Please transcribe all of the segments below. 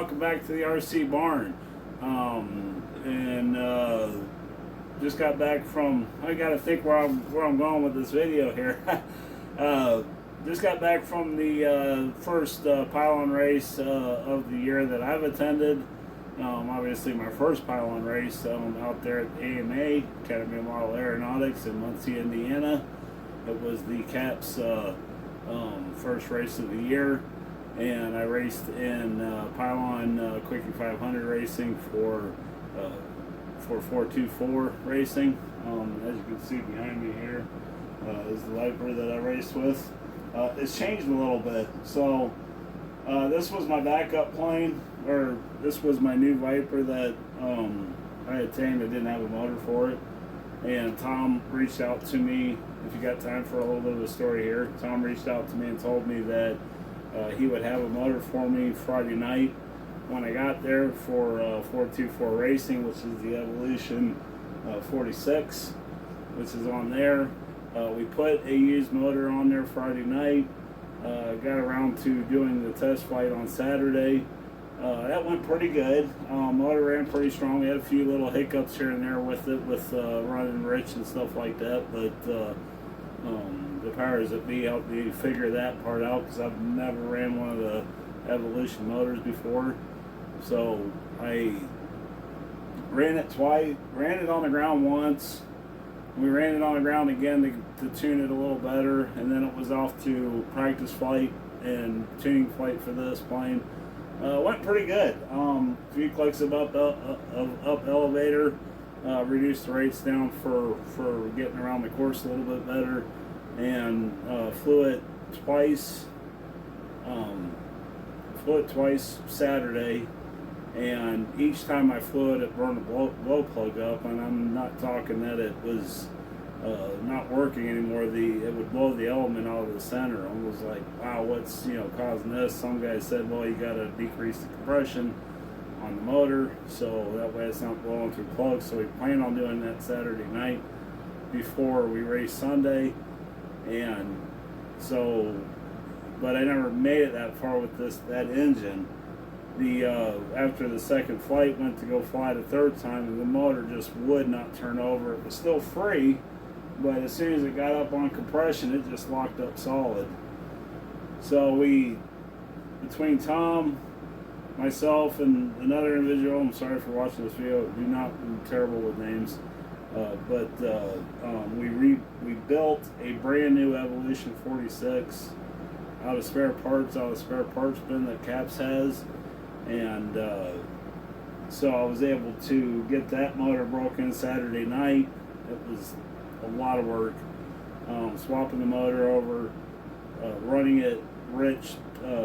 welcome back to the RC barn. Just got back from, I gotta think where I'm going with this video here. Just got back from the first Pylon race of the year that I've attended. Obviously my first Pylon race out there at AMA, Academy of Model Aeronautics in Muncie, Indiana. It was the CAP's first race of the year, and I raced in Pylon Quickie 500 racing for 424 racing. As you can see behind me here is the Viper that I raced with. It's changed a little bit. So this was my backup plane, or this was my new Viper that I attained. I didn't have a motor for it, and Tom reached out to me. If you got time for a little bit of a story here, Tom reached out to me and told me that he would have a motor for me Friday night when I got there for 424 racing, which is the Evolution 46, which is on there. We put a used motor on there Friday night. Got around to doing the test flight on Saturday. That went pretty good. Motor ran pretty strong. We had a few little hiccups here and there with it, with running rich and stuff like that, but the powers that be helped me figure that part out, because I've never ran one of the Evolution motors before. So I ran it twice, ran it on the ground once. We ran it on the ground again to tune it a little better, and then it was off to practice flight and tuning flight for this plane. Went pretty good. A few clicks of up elevator, reduced the rates down for getting around the course a little bit better, and flew it twice Saturday, and each time I flew it burned a glow plug up, and I'm not talking that it was not working anymore. It would blow the element out of the center. I was like, wow, what's causing this? Some guy said, well, you got to decrease the compression on the motor so that way it's not blowing through plugs. So we plan on doing that Saturday night before we race Sunday. And so, but I never made it that far with that engine. After the second flight, went to go fly the third time, and the motor just would not turn over. It was still free, but as soon as it got up on compression, it just locked up solid. So between Tom, myself, and another individual, I'm sorry for watching this video, I'm terrible with names, we built a brand new Evolution 46 out of spare parts bin that CAPS has. And so I was able to get that motor broken Saturday night. It was a lot of work, swapping the motor over, running it rich,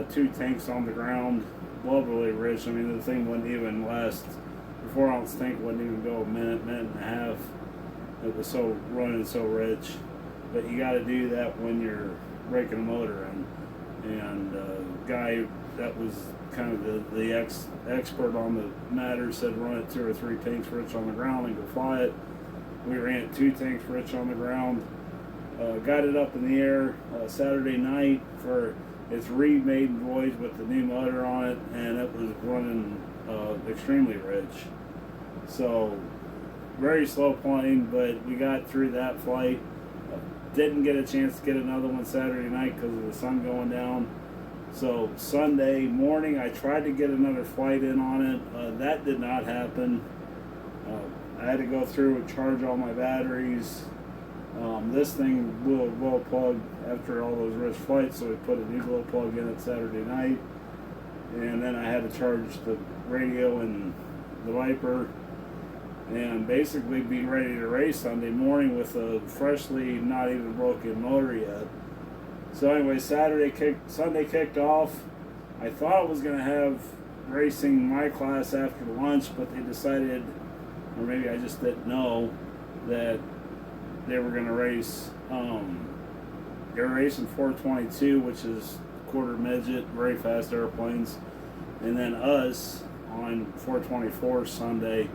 2 tanks on the ground, globally rich. I mean, the thing wouldn't even last, the 4-ounce tank wouldn't even go a minute and a half. It was running so rich. But you got to do that when you're breaking a motor in. And guy that was kind of the expert on the matter said run it 2 or 3 tanks rich on the ground and go fly it. We ran it 2 tanks rich on the ground. Got it up in the air Saturday night for its remade voyage with the new motor on it, and it was running extremely rich. So very slow plane, but we got through that flight. Didn't get a chance to get another one Saturday night because of the sun going down. So Sunday morning I tried to get another flight in on it. That did not happen. I had to go through and charge all my batteries. This thing blew a glow plug after all those rich flights, so we put a new glow plug in it Saturday night. And then I had to charge the radio and the Viper, and basically be ready to race Sunday morning with a freshly not even broken motor yet. So anyway, Sunday kicked off. I thought I was going to have racing my class after lunch, but they decided, or maybe I just didn't know, that they were going to race. They were racing 422, which is quarter midget, very fast airplanes, and then us on 424 Sunday.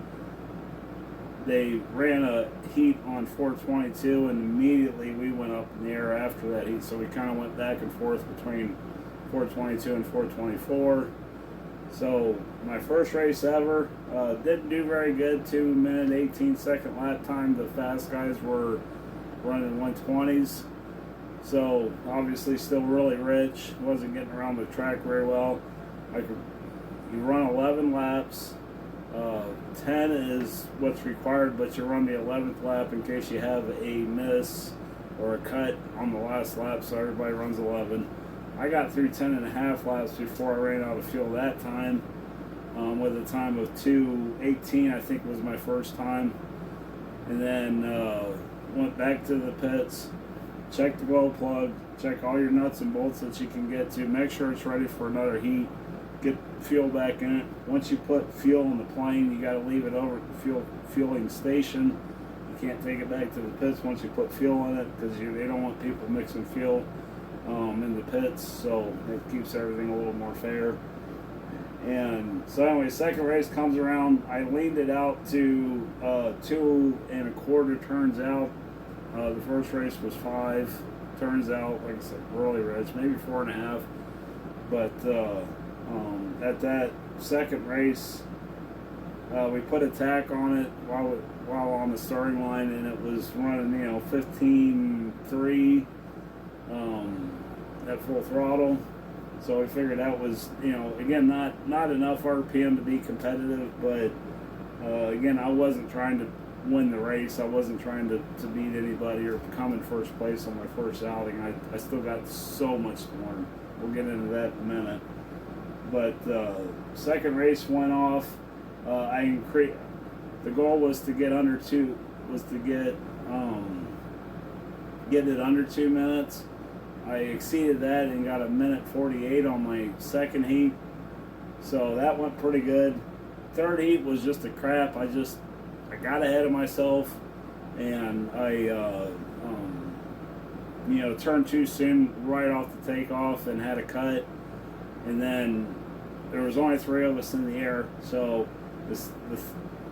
They ran a heat on 422, and immediately we went up in the air after that heat. So we kind of went back and forth between 422 and 424. So my first race ever, didn't do very good. 2-minute 18-second lap time. The fast guys were running 120s. So obviously still really rich. Wasn't getting around the track very well. You run 11 laps. 10 is what's required, but you run the 11th lap in case you have a miss or a cut on the last lap, so everybody runs 11. I got through 10 and a half laps before I ran out of fuel that time, with a time of 2:18, I think was my first time. And then went back to the pits, check the glow plug, check all your nuts and bolts that you can get to, make sure it's ready for another heat, get fuel back in it. Once you put fuel in the plane, you got to leave it over at the fueling station. You can't take it back to the pits once you put fuel in it, because they don't want people mixing fuel in the pits, so it keeps everything a little more fair. And so anyway, second race comes around. I leaned it out to 2 1/4 turns out. The first race was 5 turns out, like I said, really rich, maybe 4.5. But at that second race, we put a tack on it while on the starting line, and it was running 15.3 at full throttle. So we figured that was, again, not enough RPM to be competitive, but again, I wasn't trying to win the race. I wasn't trying to beat anybody or come in first place on my first outing. I still got so much to learn. We'll get into that in a minute. But second race went off. The goal was to get under 2, get it under 2 minutes. I exceeded that and got 1:48 on my second heat, so that went pretty good. Third heat was just a crap. I got ahead of myself, and I turned too soon right off the takeoff and had a cut. And then there was only 3 of us in the air, so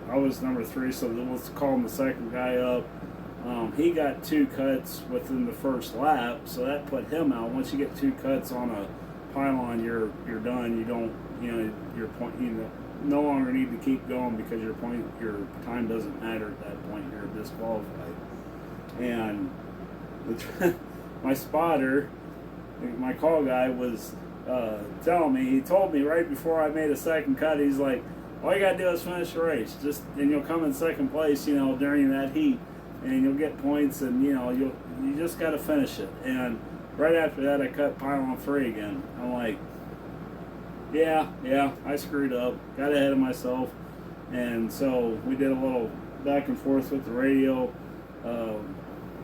I was number 3, so let's call him the second guy up. He got 2 cuts within the first lap, so that put him out. Once you get 2 cuts on a pylon, you're done. You don't, your point, no longer need to keep going because your time doesn't matter at that point. You're disqualified. And my spotter, my call guy, was telling me. He told me right before I made a second cut. He's like, "All you gotta do is finish the race, and you'll come in second place, during that heat, and you'll get points, and you just gotta finish it." And right after that, I cut pylon 3 again. I'm like, yeah, I screwed up, got ahead of myself, and so we did a little back and forth with the radio,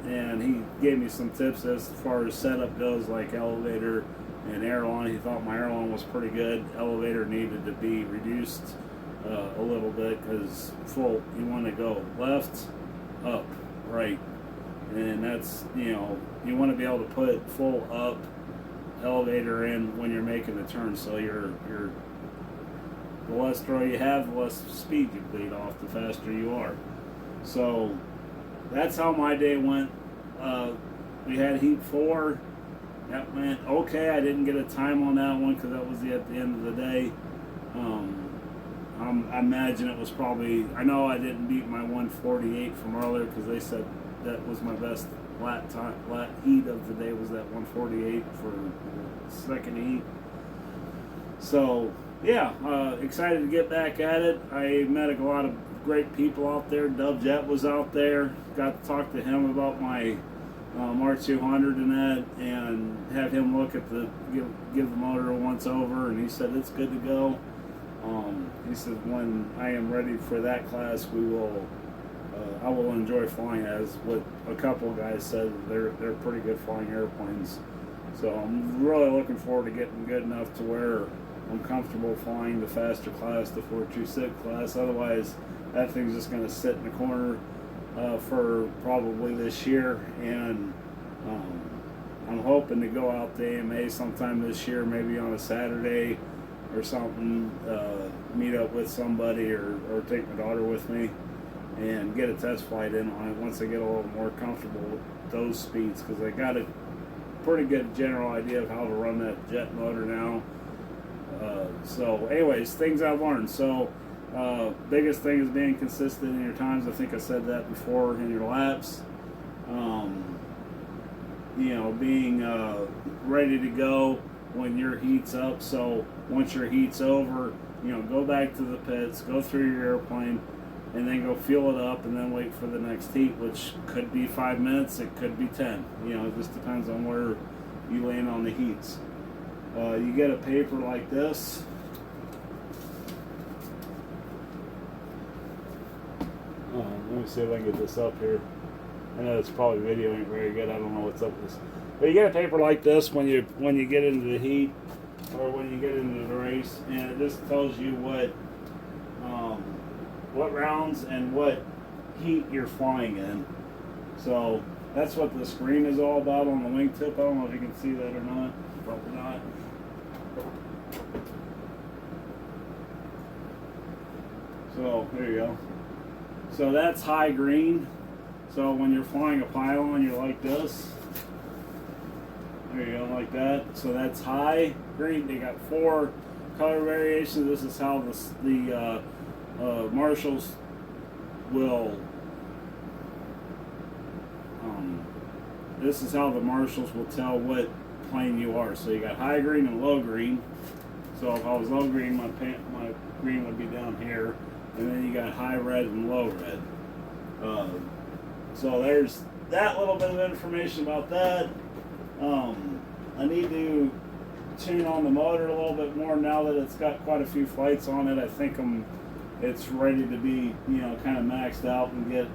and he gave me some tips as far as setup goes, like elevator and aileron. He thought my aileron was pretty good. Elevator needed to be reduced a little bit, because you want to go left, up, right, and that's you want to be able to put full up elevator in when you're making the turn, so the less throw you have, the less speed you bleed off, the faster you are. So that's how my day went. We had heat 4. That went okay. I didn't get a time on that one because that was at the end of the day. I imagine it was probably, I know I didn't beat my 1:48 from earlier, because they said that was my best lap heat of the day, was that 1:48 for the second heat. So yeah, excited to get back at it. I met a lot of great people out there. Dub Jet was out there. Got to talk to him about my R200 and that, and have him look at give the motor a once over, and he said it's good to go. He said when I am ready for that class, I will enjoy flying, as what a couple of guys said. They're pretty good flying airplanes. So I'm really looking forward to getting good enough to where I'm comfortable flying the faster class, the 426 class. Otherwise, that thing's just going to sit in the corner for probably this year. And I'm hoping to go out to AMA sometime this year, maybe on a Saturday or something, meet up with somebody, or take my daughter with me and get a test flight in on it once I get a little more comfortable with those speeds, because I got a pretty good general idea of how to run that jet motor now. So anyways, things I've learned. So biggest thing is being consistent in your times. I think I said that before, in your laps. You know, being ready to go when your heat's up. So once your heat's over, you know, go back to the pits, go through your airplane, and then go fuel it up, and then wait for the next heat, which could be 5 minutes, it could be 10. You know, it just depends on where you land on the heats. You get a paper like this. Let me see if I can get this up here. I know it's probably video ain't very good. I don't know what's up with this. But you get a paper like this when you get into the heat or when you get into the race, and it just tells you what rounds and what heat you're flying in. So that's what the screen is all about on the wingtip. I don't know if you can see that or not. Probably not. So there you go. So that's high green. So when you're flying a pylon, you're like this. There you go, like that. So that's high green. They got 4 color variations. This is how the marshals will. This is how the marshals will tell what plane you are. So you got high green and low green. So if I was low green, my green would be down here, and then you got high red and low red. So there's that little bit of information about that. I need to tune on the motor a little bit more now that it's got quite a few flights on it. I think it's ready to be, you know, kind of maxed out and get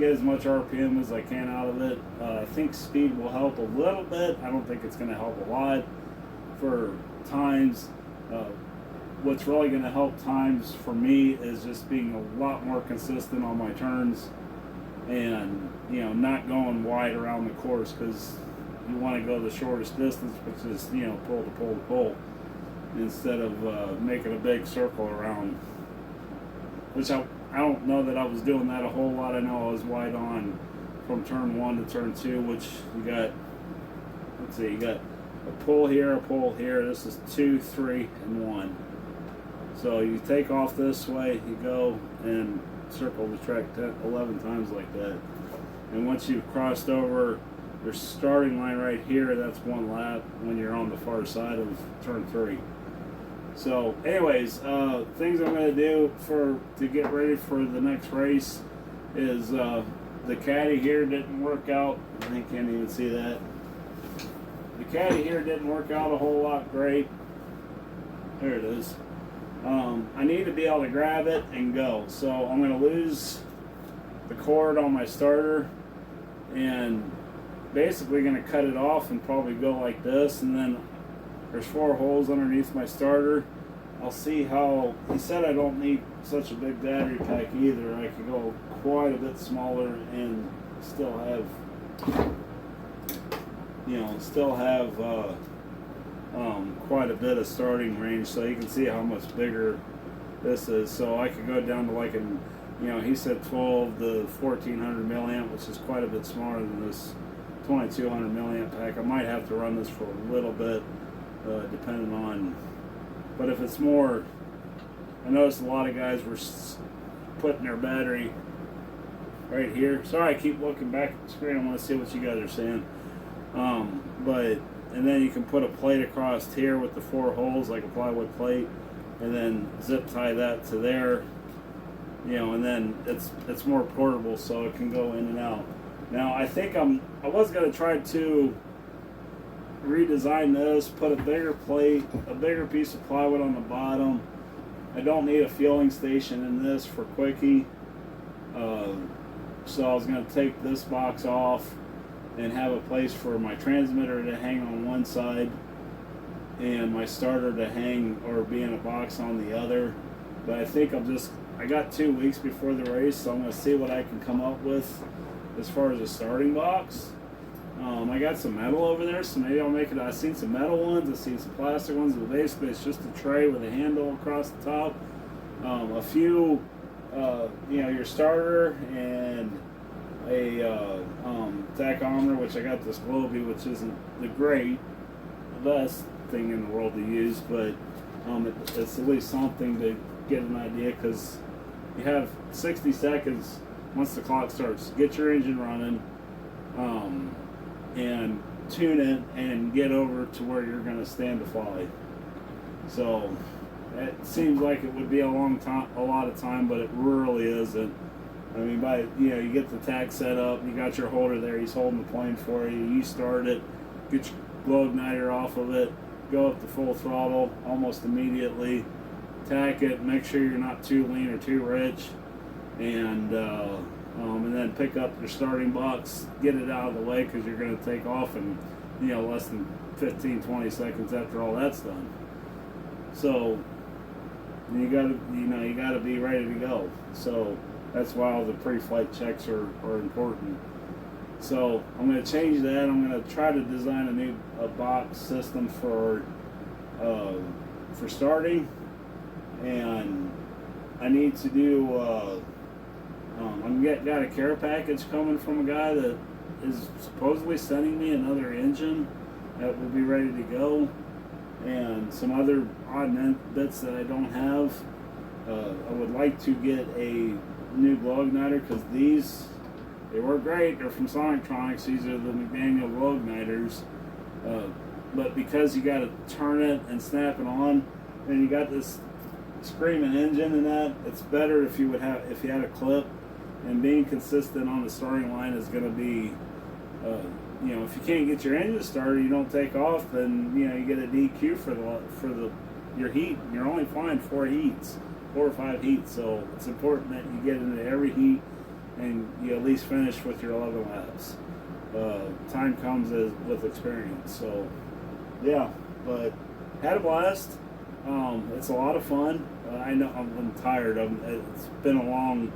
as much RPM as I can out of it. I think speed will help a little bit. I don't think it's going to help a lot for times. What's really going to help times for me is just being a lot more consistent on my turns, and, you know, not going wide around the course, because you want to go the shortest distance, which is, you know, pole to pole to pole, instead of making a big circle around, which I don't know that I was doing that a whole lot. I know I was wide on from turn 1 to turn 2, which you got, let's see, you got a pull here, a pull here. This is 2, 3, and 1. So you take off this way, you go and circle the track 11 times like that. And once you've crossed over your starting line right here, that's 1 lap when you're on the far side of turn 3. So anyways, things I'm going to do to get ready for the next race is the caddy here didn't work out. I think you can't even see that. The caddy here didn't work out a whole lot great. There it is. I need to be able to grab it and go. So I'm going to lose the cord on my starter and basically going to cut it off and probably go like this. And then there's 4 holes underneath my starter. I'll see how, he said I don't need such a big battery pack either. I can go quite a bit smaller and still have, you know, quite a bit of starting range. So you can see how much bigger this is. So I could go down to like an, you know, he said 12 to 1400 milliamp, which is quite a bit smaller than this 2200 milliamp pack. I might have to run this for a little bit, depending on, but if it's more, I noticed a lot of guys were putting their battery right here. Sorry, I keep looking back at the screen. I want to see what you guys are saying. And then you can put a plate across here with the 4 holes, like a plywood plate, and then zip tie that to there, you know, and then it's more portable, so it can go in and out. Now I think I was going to try to redesign this, put a bigger plate, a bigger piece of plywood on the bottom. I don't need a fueling station in this for quickie, so I was going to take this box off and have a place for my transmitter to hang on one side and my starter to hang or be in a box on the other. But I think I got 2 weeks before the race, so I'm going to see what I can come up with as far as a starting box. I got some metal over there, so maybe I'll make it. I've seen some metal ones, I've seen some plastic ones, but basically it's just a tray with a handle across the top. A few, you know, your starter and a tachometer, which I got this Globey, which isn't the best, thing in the world to use, but it's at least something to get an idea, because you have 60 seconds once the clock starts. Get your engine running, and tune it and get over to where you're going to stand to fly. So it seems like it would be a lot of time, but it really isn't. I mean, you get the tach set up, you got your holder there, he's holding the plane for you, you start it, get your glow igniter off of it, go up to full throttle almost immediately, tack it, make sure you're not too lean or too rich, and then pick up your starting box, get it out of the way, because you're going to take off in less than 15-20 seconds after all that's done. So you gotta be ready to go. So that's why all the pre-flight checks are important. So I'm going to change that. I'm going to try to design a new box system for starting, and I need to do. I've got a care package coming from a guy that is supposedly sending me another engine that will be ready to go, and some other odd bits that I don't have. I would like to get a new glow igniter, because they work great. They're from Sonictronics. These are the McDaniel glow igniters, but because you got to turn it and snap it on, and you got this screaming engine in that, it's better if you had a clip. And being consistent on the starting line is going to be, if you can't get your engine started, you don't take off, then you get a DQ for your heat. You're only flying 4 or 5 heats, so it's important that you get into every heat and you at least finish with your 11 laps. Time comes with experience. So yeah, but had a blast. It's a lot of fun. I know I'm tired. It's been a long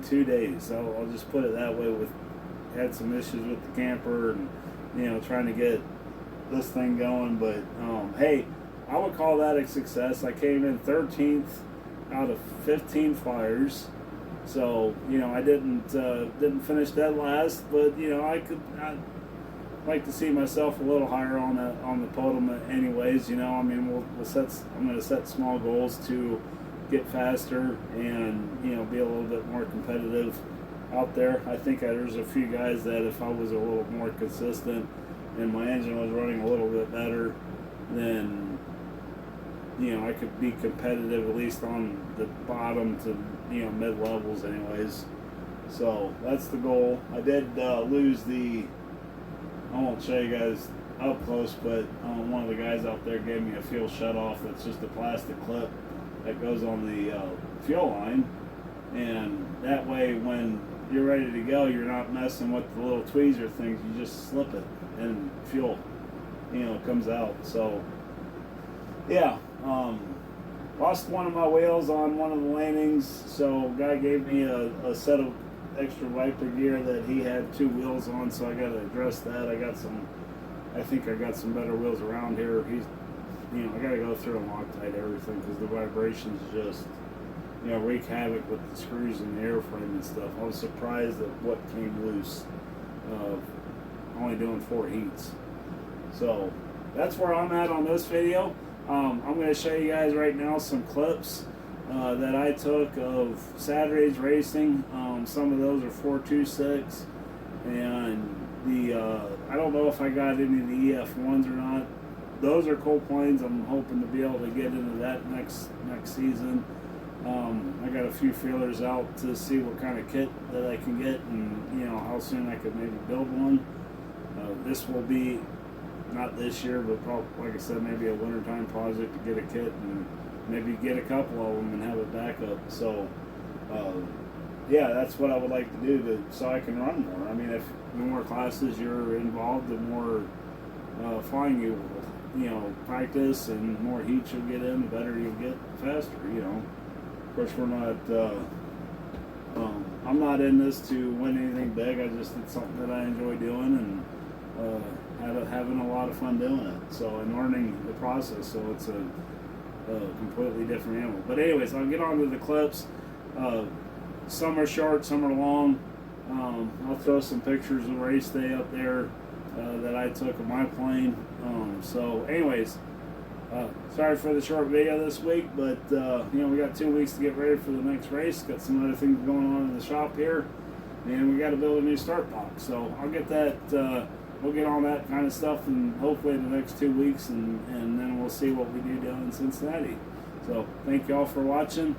2 days. I'll just put it that way. Had some issues with the camper, and trying to get this thing going. But hey, I would call that a success. I came in 13th out of 15 flyers. So I didn't finish dead last, but I'd like to see myself a little higher on the podium. Anyways, I mean, I'm going to set small goals to get faster and be a little bit more competitive out there. I think there's a few guys that if I was a little more consistent and my engine was running a little bit better, then I could be competitive at least on the bottom to mid levels anyways. So that's the goal. I did lose I won't show you guys up close, but one of the guys out there gave me a fuel shut off. That's just a plastic clip that goes on the fuel line, and that way when you're ready to go, you're not messing with the little tweezer things. You just slip it and fuel comes out. So yeah, lost one of my wheels on one of the landings, so guy gave me a set of extra wiper gear that he had 2 wheels on, so I got to address that. I think I got some better wheels around here. I got to go through and Loctite everything, because the vibrations just wreak havoc with the screws and the airframe and stuff. I was surprised at what came loose, only doing 4 heats. So that's where I'm at on this video. I'm going to show you guys right now some clips that I took of Saturday's racing. Some of those are 426, and I don't know if I got any of the EF1s or not. Those are cool planes. I'm hoping to be able to get into that next season. I got a few feelers out to see what kind of kit that I can get, and how soon I could maybe build one. This will be not this year, but probably, like I said, maybe a wintertime project to get a kit and maybe get a couple of them and have a backup. So yeah, that's what I would like to do so I can run more. I mean, if the more classes you're involved, the more flying you will practice, and more heat you'll get in, the better you'll get faster. Of course, we're not. I'm not in this to win anything big. It's something that I enjoy doing, and having a lot of fun doing it. So, and learning the process. So it's a completely different animal. But anyways, I'll get on to the clips. Some are short, some are long. I'll throw some pictures of race day up there. that I took of my plane. So anyways, sorry for the short video this week, but we got 2 weeks to get ready for the next race. Got some other things going on in the shop here, and we got to build a new start box. So I'll get that. We'll get on that kind of stuff, and hopefully in the next 2 weeks, and then we'll see what we do down in Cincinnati. So thank you all for watching.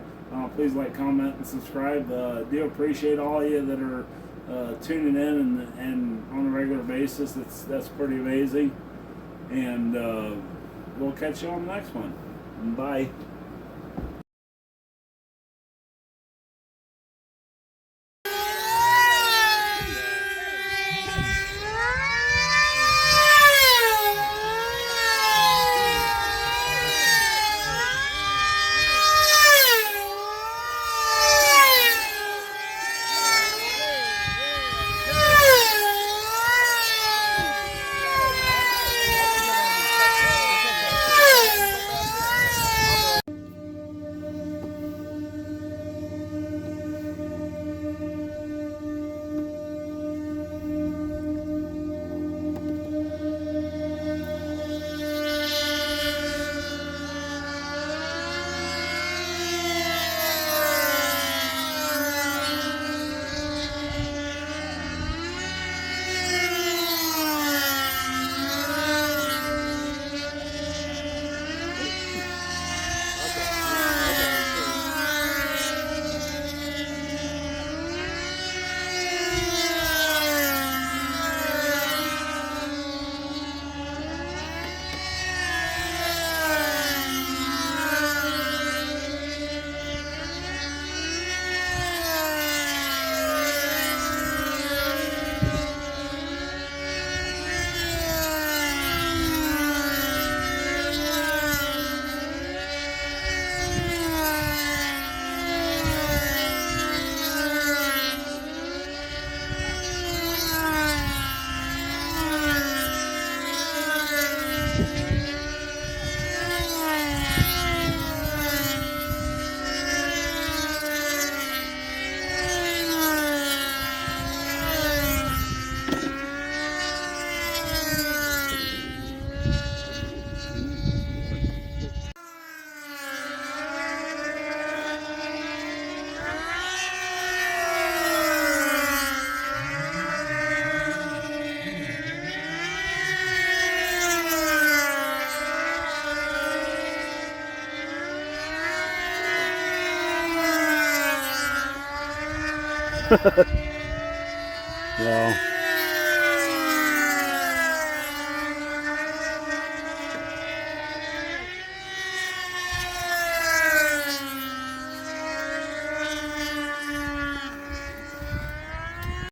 Please like, comment, and subscribe. Do appreciate all of you that are tuning in and on a regular basis. That's pretty amazing. And we'll catch you on the next one. Bye. Well.